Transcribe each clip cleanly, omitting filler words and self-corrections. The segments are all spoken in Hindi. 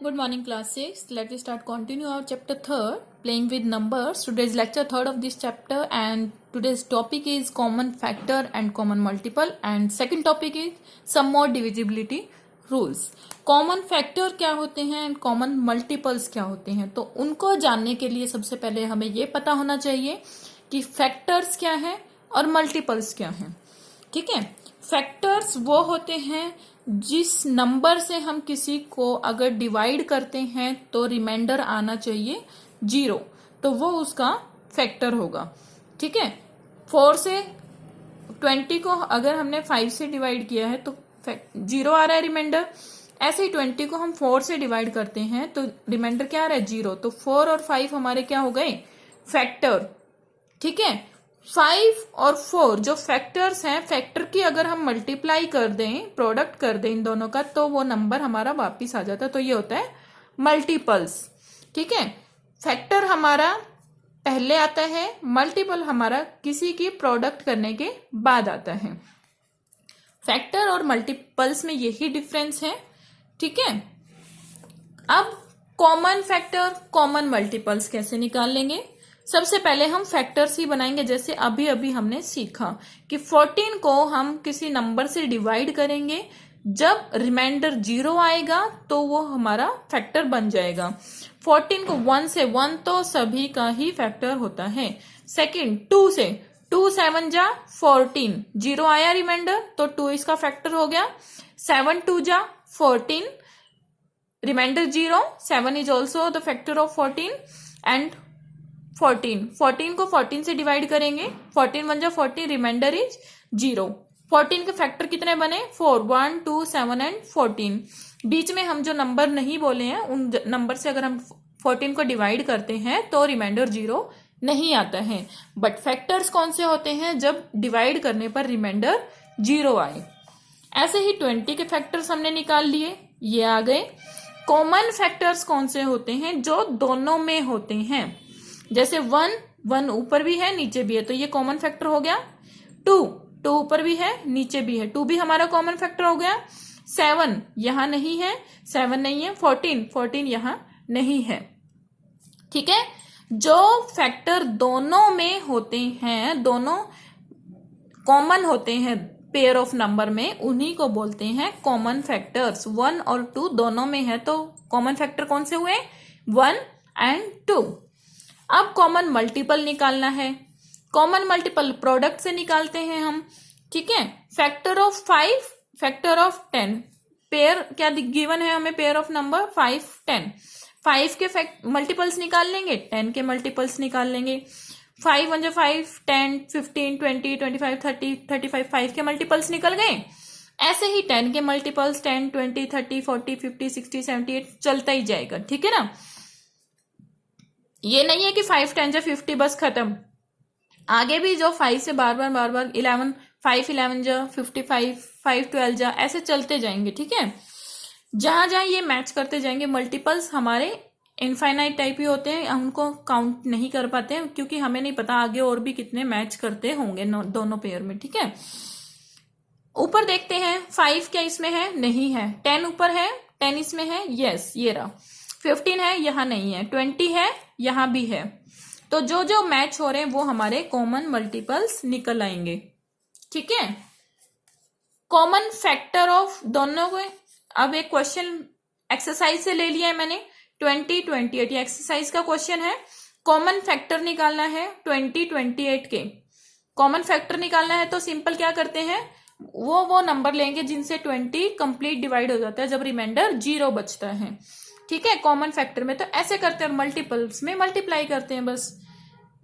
Good morning, class 6. Let us start continue our chapter 3rd, playing with numbers. Today's lecture 3rd of this chapter, and today's topic is common factor and common multiple, and second topic is some more divisibility rules. Common factor क्या होते हैं एंड कॉमन मल्टीपल्स क्या होते हैं, तो उनको जानने के लिए सबसे पहले हमें ये पता होना चाहिए कि फैक्टर्स क्या है और मल्टीपल्स क्या है. ठीक है. फैक्टर्स वो होते हैं जिस नंबर से हम किसी को अगर डिवाइड करते हैं तो रिमाइंडर आना चाहिए 0, तो वो उसका फैक्टर होगा. ठीक है. 4 से 20 को अगर हमने 5 से डिवाइड किया है तो 0 आ रहा है रिमाइंडर. ऐसे ही 20 को हम 4 से डिवाइड करते हैं तो रिमाइंडर क्या आ रहा है 0. तो 4 और 5 हमारे क्या हो गए फैक्टर. ठीक है. 5 और 4 जो फैक्टर्स हैं, फैक्टर की अगर हम मल्टीप्लाई कर दें, प्रोडक्ट कर दें इन दोनों का, तो वो नंबर हमारा वापिस आ जाता है. तो ये होता है मल्टीपल्स. ठीक है. फैक्टर हमारा पहले आता है, मल्टीपल हमारा किसी की प्रोडक्ट करने के बाद आता है. फैक्टर और मल्टीपल्स में यही डिफरेंस है. ठीक है. अब कॉमन फैक्टर कॉमन मल्टीपल्स कैसे निकाल लेंगे. सबसे पहले हम फैक्टर्स ही बनाएंगे. जैसे अभी अभी हमने सीखा कि 14 को हम किसी नंबर से डिवाइड करेंगे, जब रिमाइंडर 0 आएगा तो वो हमारा फैक्टर बन जाएगा. 14 को 1 से, 1 तो सभी का ही फैक्टर होता है. सेकंड 2 से, 2 7 जा 14, 0 आया रिमाइंडर तो 2 इसका फैक्टर हो गया. 7 2 जा 14, remainder 0, 7 is also the factor of 14. And 14 को 14 से डिवाइड करेंगे, 14 1 जा 14, रिमाइंडर इज 0. 14 के फैक्टर कितने बने 4, 1 2 7 एंड 14. बीच में हम जो नंबर नहीं बोले हैं उन नंबर से अगर हम 14 को डिवाइड करते हैं तो रिमाइंडर 0 नहीं आता है. बट फैक्टर्स कौन से होते हैं जब डिवाइड करने पर रिमाइंडर 0 आए. ऐसे ही 20 के फैक्टर्स हमने निकाल लिए, ये आ गए. कॉमन फैक्टर्स कौन से होते हैं जो दोनों में होते हैं. जैसे 1 ऊपर भी है नीचे भी है तो ये कॉमन फैक्टर हो गया. 2 ऊपर भी है नीचे भी है, 2 भी हमारा कॉमन फैक्टर हो गया. 7 यहां नहीं है, 7 नहीं है. 14 यहां नहीं है. ठीक है. जो फैक्टर दोनों में होते हैं, दोनों कॉमन होते हैं पेयर ऑफ नंबर में, उन्हीं को बोलते हैं कॉमन फैक्टर्स. 1 और 2 दोनों में है तो कॉमन फैक्टर कौन से हुए 1 एंड 2. अब कॉमन मल्टीपल निकालना है. कॉमन मल्टीपल प्रोडक्ट से निकालते हैं हम. ठीक है. Factor of 5, factor of 10, pair क्या गिवन है हमें, पेयर ऑफ नंबर 5 10. 5 के मल्टीपल्स निकाल लेंगे, 10 के मल्टीपल्स निकाल लेंगे. 5 1 5, 10 15 20 25 30 35, 5 के मल्टीपल्स निकल गए. ऐसे ही 10 के मल्टीपल्स 10 20 30 40 50 60 70 चलता ही जाएगा. ठीक है ना. ये नहीं है कि 5 10 जा 50 बस खत्म. आगे भी जो 5 से बार बार 11 5 11 जा 55 5 12 जा ऐसे चलते जाएंगे. ठीक है. जहां जहां ये मैच करते जाएंगे. मल्टीपल्स हमारे इनफाइनाइट टाइप ही होते हैं, हम उनको काउंट नहीं कर पाते हैं क्योंकि हमें नहीं पता आगे और भी कितने मैच करते होंगे दोनों पेयर में. ठीक है. ऊपर देखते हैं 5 क्या इसमें है, नहीं है. 10 ऊपर है, 10 इसमें है, यस ये रहा. 15 है, यहां नहीं है. 20 है, यहां भी है. तो जो जो मैच हो रहे हैं वो हमारे कॉमन मल्टीपल्स निकल आएंगे. ठीक है. कॉमन फैक्टर ऑफ दोनों को अब एक क्वेश्चन एक्सरसाइज से ले लिया है मैंने. 20 28 ये एक्सरसाइज का क्वेश्चन है. कॉमन फैक्टर निकालना है 20 28 के. कॉमन फैक्टर निकालना है तो सिंपल क्या करते हैं, वो नंबर लेंगे जिनसे 20 कंप्लीट डिवाइड हो जाता है जब रिमाइंडर 0 बचता है. ठीक है. कॉमन फैक्टर में तो ऐसे करते हैं, मल्टीपल्स में मल्टीप्लाई करते हैं बस.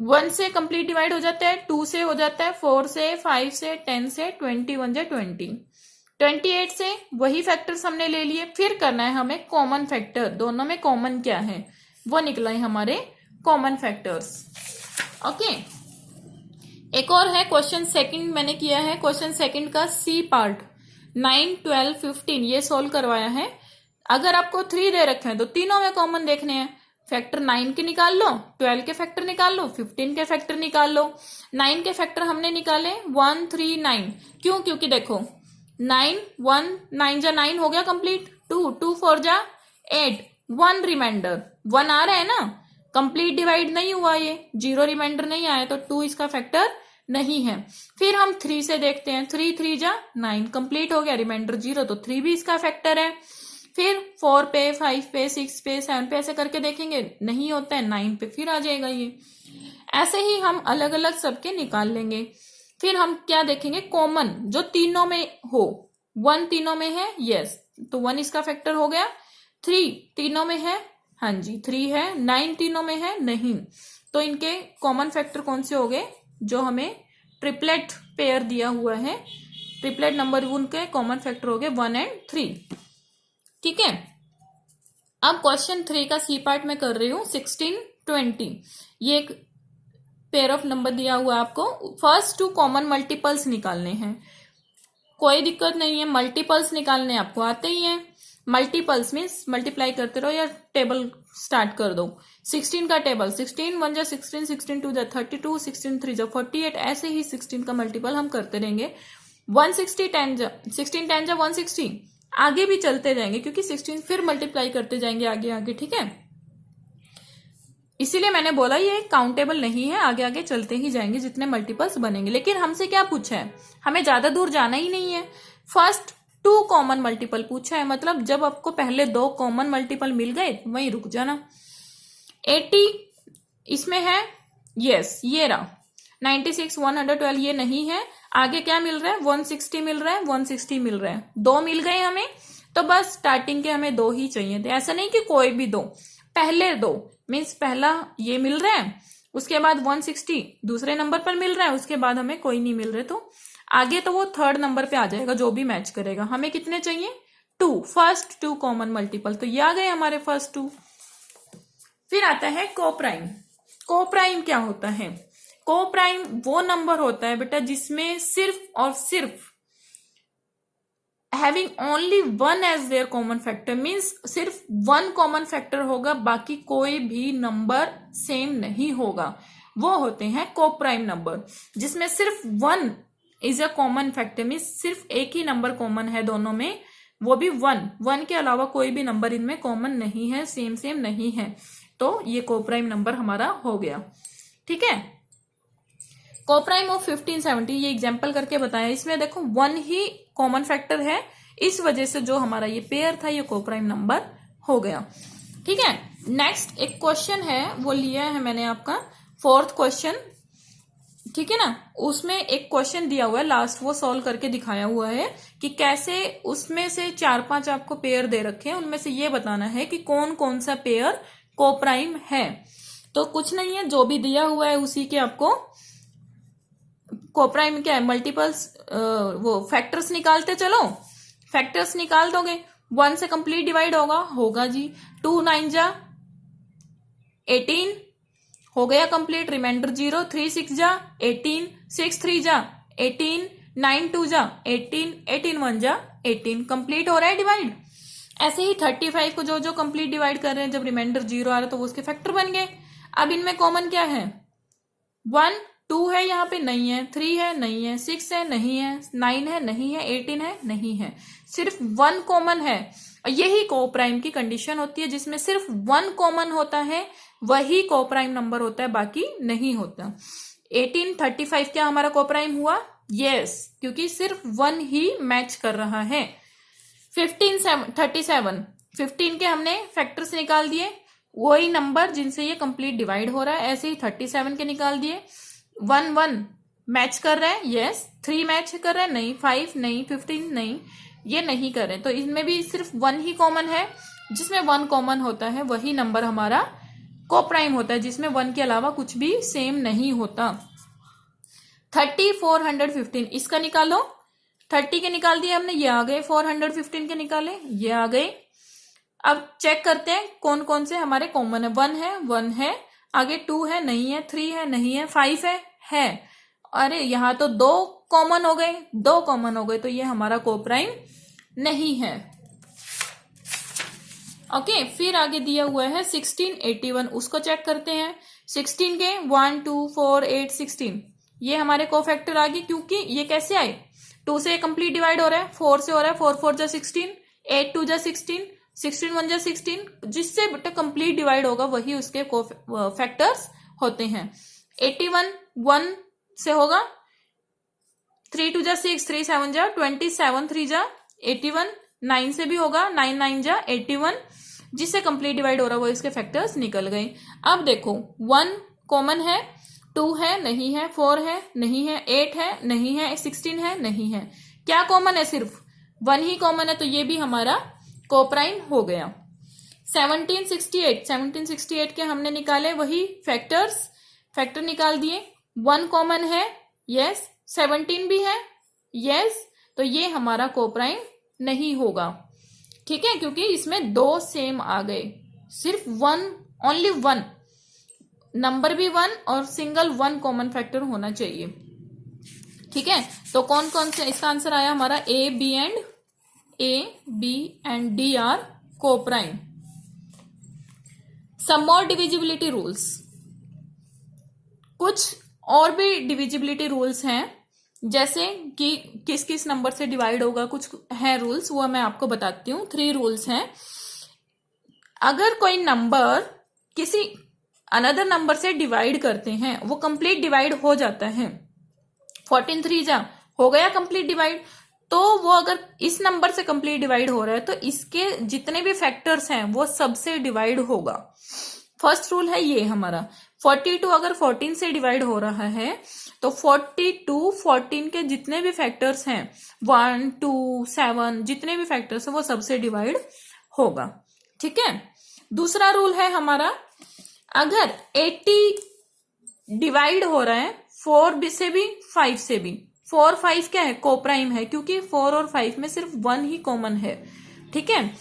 1 से कंप्लीट डिवाइड हो जाता है, 2 से हो जाता है, 4 से, 5 से, 10 से, 21 जा 20, 28 से वही फैक्टर्स हमने ले लिए. फिर करना है हमें कॉमन फैक्टर, दोनों में कॉमन क्या है वो निकला है हमारे कॉमन फैक्टर्स. ओके. एक और है क्वेश्चन सेकंड मैंने किया है. क्वेश्चन सेकंड का सी पार्ट 9 12 15 ये सोल्व करवाया है. अगर आपको 3 दे रखे हैं तो तीनों में कॉमन देखने हैं. फैक्टर 9 के निकाल लो, 12 के फैक्टर निकाल लो, 15 के फैक्टर निकाल लो. 9 के फैक्टर हमने निकाले 1 3 9. क्यों, क्योंकि देखो 9 1 9 जा 9 हो गया कंप्लीट. 2 2 4 जा 8 1 रिमाइंडर, 1 आ रहा है ना, कंप्लीट डिवाइड नहीं हुआ, ये 0 रिमाइंडर नहीं आया तो 2 इसका फैक्टर नहीं है। फिर हम 3 से देखते हैं, 3 3 जा 9, कंप्लीट हो गया, रिमाइंडर 0 तो 3 भी इसका फैक्टर है। फिर 4 पे, 5 पे, 6 पे, 7 पे ऐसे करके देखेंगे, नहीं होता है, 9 पे फिर आ जाएगा ये। ऐसे ही हम अलग अलग सबके निकाल लेंगे। फिर हम क्या देखेंगे, कॉमन जो तीनों में हो। 1 तीनों में है, यस, तो 1 इसका फैक्टर हो गया। 3 तीनों में है, हाँ जी 3 है। 9 तीनों में है, नहीं, तो इनके कॉमन फैक्टर कौन से हो गए, जो हमें ट्रिपलेट पेयर दिया हुआ है, ट्रिपलेट नंबर उनके कॉमन फैक्टर हो गए 1 और 3। ठीक है, अब क्वेश्चन 3 का सी पार्ट में कर रही हूं। 16 20 ये एक पेयर ऑफ नंबर दिया हुआ है आपको। फर्स्ट 2 कॉमन मल्टीपल्स निकालने हैं, कोई दिक्कत नहीं है, मल्टीपल्स निकालने आपको आते ही हैं। मल्टीपल्स मीन्स मल्टीप्लाई करते रहो या टेबल स्टार्ट कर दो। 16 का टेबल, 16 1 जा 16, 16 2 जा 32, 16 3 जा 48, ऐसे ही 16 का मल्टीपल हम करते रहेंगे। 160 10 जा 16 10 जा 160, आगे भी चलते जाएंगे क्योंकि 16 फिर मल्टीप्लाई करते जाएंगे आगे आगे। ठीक है, इसीलिए मैंने बोला ये काउंटेबल नहीं है, आगे आगे चलते ही जाएंगे जितने मल्टीपल्स बनेंगे। लेकिन हमसे क्या पूछा है, हमें ज्यादा दूर जाना ही नहीं है, फर्स्ट 2 कॉमन मल्टीपल पूछा है, मतलब जब आपको पहले 2 कॉमन मल्टीपल मिल गए वहीं रुक जाना। 80 इसमें है, यस ये रहा। 96 112 ये नहीं है, आगे क्या मिल रहा है, 160 मिल रहा है, 160 मिल रहा है, 2 मिल गए हमें, तो बस स्टार्टिंग के हमें 2 ही चाहिए थे। ऐसा नहीं कि कोई भी 2, पहले 2 मीन्स पहला ये मिल रहा है, उसके बाद 160 दूसरे नंबर पर मिल रहा है, उसके बाद हमें कोई नहीं मिल रहे, तो आगे तो वो थर्ड नंबर पे आ जाएगा जो भी मैच करेगा। हमें कितने चाहिए, 2, फर्स्ट 2 कॉमन मल्टीपल, तो ये आ गए हमारे फर्स्ट 2। फिर आता है कोप्राइम। कोप्राइम क्या होता है, कोप्राइम वो नंबर होता है बेटा जिसमें सिर्फ और सिर्फ having only one as their common factor, means सिर्फ 1 कॉमन फैक्टर होगा, बाकी कोई भी नंबर सेम नहीं होगा, वो होते हैं कोप्राइम नंबर। जिसमें सिर्फ 1 is a common factor, means सिर्फ एक ही नंबर कॉमन है दोनों में, वो भी 1 के अलावा कोई भी नंबर इनमें कॉमन नहीं है, सेम नहीं है, तो ये कोप्राइम नंबर हमारा हो गया। ठीक है, कोप्राइम ऑफ 1570 ये एग्जाम्पल करके बताया। इसमें देखो 1 ही कॉमन फैक्टर है, इस वजह से जो हमारा ये पेयर था ये कोप्राइम नंबर हो गया। ठीक है, नेक्स्ट एक क्वेश्चन है, वो लिया है मैंने आपका 4th क्वेश्चन। ठीक है ना, उसमें एक क्वेश्चन दिया हुआ है लास्ट, वो सॉल्व करके दिखाया हुआ है कि कैसे उसमें से 4-5 आपको पेयर दे रखे हैं, उनमें से ये बताना है कि कौन कौन सा पेयर कोप्राइम है। तो कुछ नहीं है, जो भी दिया हुआ है उसी के आपको कोप्राइम क्या है, मल्टीपल्स वो फैक्टर्स निकालते चलो, फैक्टर्स निकाल दोगे, 1 से कंप्लीट डिवाइड होगा जी। 2 9 जा 18 हो गया कंप्लीट, रिमाइंडर 0, 3 6 जा 18, 6 3 जा 18, 9 2 जा 18, 18 1 जा 18, कंप्लीट हो रहा है डिवाइड। ऐसे ही 35 को जो जो कंप्लीट डिवाइड कर रहे हैं, जब रिमाइंडर 0 आ रहा है तो वो उसके फैक्टर बन गए। अब इनमें कॉमन क्या है, 1 2 है, यहाँ पे नहीं है, 3 है नहीं है, 6 है नहीं है, 9 है नहीं है, 18 है नहीं है, सिर्फ 1 कॉमन है। यही कोप्राइम की कंडीशन होती है, जिसमें सिर्फ 1 कॉमन होता है वही कोप्राइम नंबर होता है, बाकी नहीं होता। 18 35 क्या हमारा कोप्राइम हुआ, यस, क्योंकि सिर्फ 1 ही मैच कर रहा है। 15 37 15 के हमने फैक्टर्स निकाल दिए, वही नंबर जिनसे ये कंप्लीट डिवाइड हो रहा है, ऐसे ही 37 के निकाल दिए। 1 1 मैच कर रहा है, यस, 3 मैच कर रहा है, नहीं, 5 नहीं, 15 नहीं, ये नहीं कर रहे, तो इसमें भी सिर्फ 1 ही कॉमन है, जिसमें 1 कॉमन होता है वही नंबर हमारा कोप्राइम होता है, जिसमें 1 के अलावा कुछ भी सेम नहीं होता। 30 415 इसका निकालो, 30 के निकाल दिए हमने, ये आ गए, 415 के निकाले, ये आ गए। अब चेक करते हैं कौन कौन से हमारे कॉमन है। 1 है, आगे 2 है नहीं है, 3 है नहीं है, 5 है, अरे यहाँ तो 2 कॉमन हो गए, 2 कॉमन हो गए, तो ये हमारा कोप्राइम नहीं है। ओके, फिर आगे दिया हुआ है 16 81, उसको चेक करते हैं। 16 के 1 2 4 8 16 ये हमारे कोफैक्टर आ गए, क्योंकि ये कैसे आए, 2 से कंप्लीट डिवाइड हो रहा है, 4 से हो रहा है, 4 4 जा 16, 8 2 जा 16, 16 1 जा 16, जिससे बेटा कंप्लीट डिवाइड होगा वही उसके फैक्टर्स होते हैं। 81 1 से होगा, 3 2 जा 6, 3 7 जा 27, 3 जा 81, 9 से भी होगा, 9 9 जा 81, जिससे कंप्लीट डिवाइड हो रहा है वो इसके फैक्टर्स निकल गए। अब देखो 1 कॉमन है, 2 है नहीं है, 4 है नहीं है, 8 है नहीं है, 16 है नहीं है, क्या कॉमन है? सिर्फ 1 ही कॉमन है, तो ये भी हमारा कोप्राइम हो गया। 1768 के हमने निकाले वही फैक्टर निकाल दिए। 1 कॉमन है, यस, 17 भी है, यस, तो ये हमारा कोप्राइम नहीं होगा, ठीक है, क्योंकि इसमें 2 सेम आ गए, सिर्फ 1, ओनली 1 नंबर भी 1 और सिंगल 1 कॉमन फैक्टर होना चाहिए, ठीक है। तो कौन कौन से इसका आंसर आया हमारा a b and d are coprime. Some more divisibility rules, कुछ और भी डिविजिबिलिटी रूल्स हैं, जैसे कि किस किस नंबर से डिवाइड होगा, कुछ है रूल्स, वो मैं आपको बताती हूँ। 3 रूल्स हैं। अगर कोई नंबर किसी अनदर नंबर से डिवाइड करते हैं, वो कंप्लीट डिवाइड हो जाता है, 14 3 जा हो गया कंप्लीट डिवाइड, तो वो अगर इस नंबर से कंप्लीट डिवाइड हो रहा है तो इसके जितने भी फैक्टर्स हैं वो सबसे डिवाइड होगा। फर्स्ट रूल है ये हमारा। 42 अगर 14 से डिवाइड हो रहा है तो 42 14 के जितने भी फैक्टर्स हैं, 1 2 7 जितने भी फैक्टर्स हैं वो सबसे डिवाइड होगा, ठीक है। दूसरा रूल है हमारा, अगर 80 डिवाइड हो रहा है 4 से भी 5 से भी, 4 5 क्या है? कोप्राइम है, क्योंकि 4 और 5 में सिर्फ 1 ही कॉमन है, ठीक है।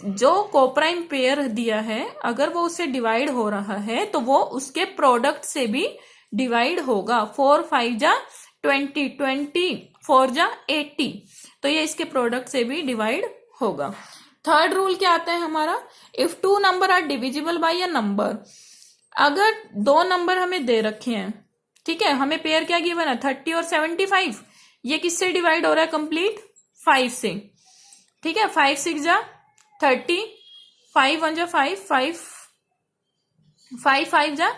जो कोप्राइम पेयर दिया है अगर वो उससे डिवाइड हो रहा है तो वो उसके प्रोडक्ट से भी डिवाइड होगा। 4 5 जा 20, 4 जा 80, तो ये इसके प्रोडक्ट से भी डिवाइड होगा। थर्ड रूल क्या आता है हमारा, if 2 number are divisible by a number, अगर 2 नंबर हमें दे रखे हैं, ठीक है, हमें पेयर क्या गिवन है 30 और 75, ये किससे डिवाइड हो रहा है कंप्लीट? 5 से, ठीक है। 5 6 जा 30, 5 1 जा 5 5 5 जा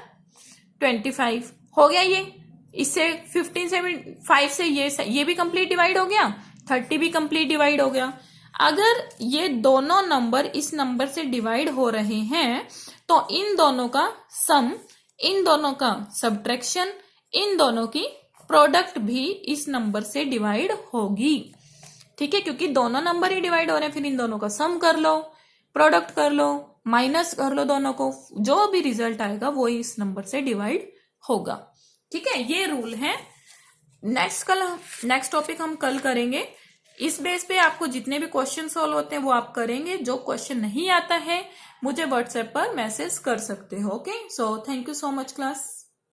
25 हो गया। ये इससे 15 से 5 से ये भी कंप्लीट डिवाइड हो गया, 30 भी कंप्लीट डिवाइड हो गया। अगर ये दोनों नंबर इस नंबर से डिवाइड हो रहे हैं तो इन दोनों का सम, इन दोनों का सब्ट्रैक्शन, इन दोनों की प्रोडक्ट भी इस नंबर से डिवाइड होगी, ठीक है, क्योंकि दोनों नंबर ही डिवाइड हो रहे हैं, फिर इन दोनों का सम कर लो, प्रोडक्ट कर लो, माइनस कर लो दोनों को, जो भी रिजल्ट आएगा वो इस नंबर से डिवाइड होगा, ठीक है। ये रूल है। नेक्स्ट टॉपिक हम कल करेंगे। इस बेस पे आपको जितने भी क्वेश्चन सॉल्व होते हैं वो आप करेंगे। जो क्वेश्चन नहीं आता है मुझे व्हाट्सएप पर मैसेज कर सकते हो। Okay, so thank you so much class.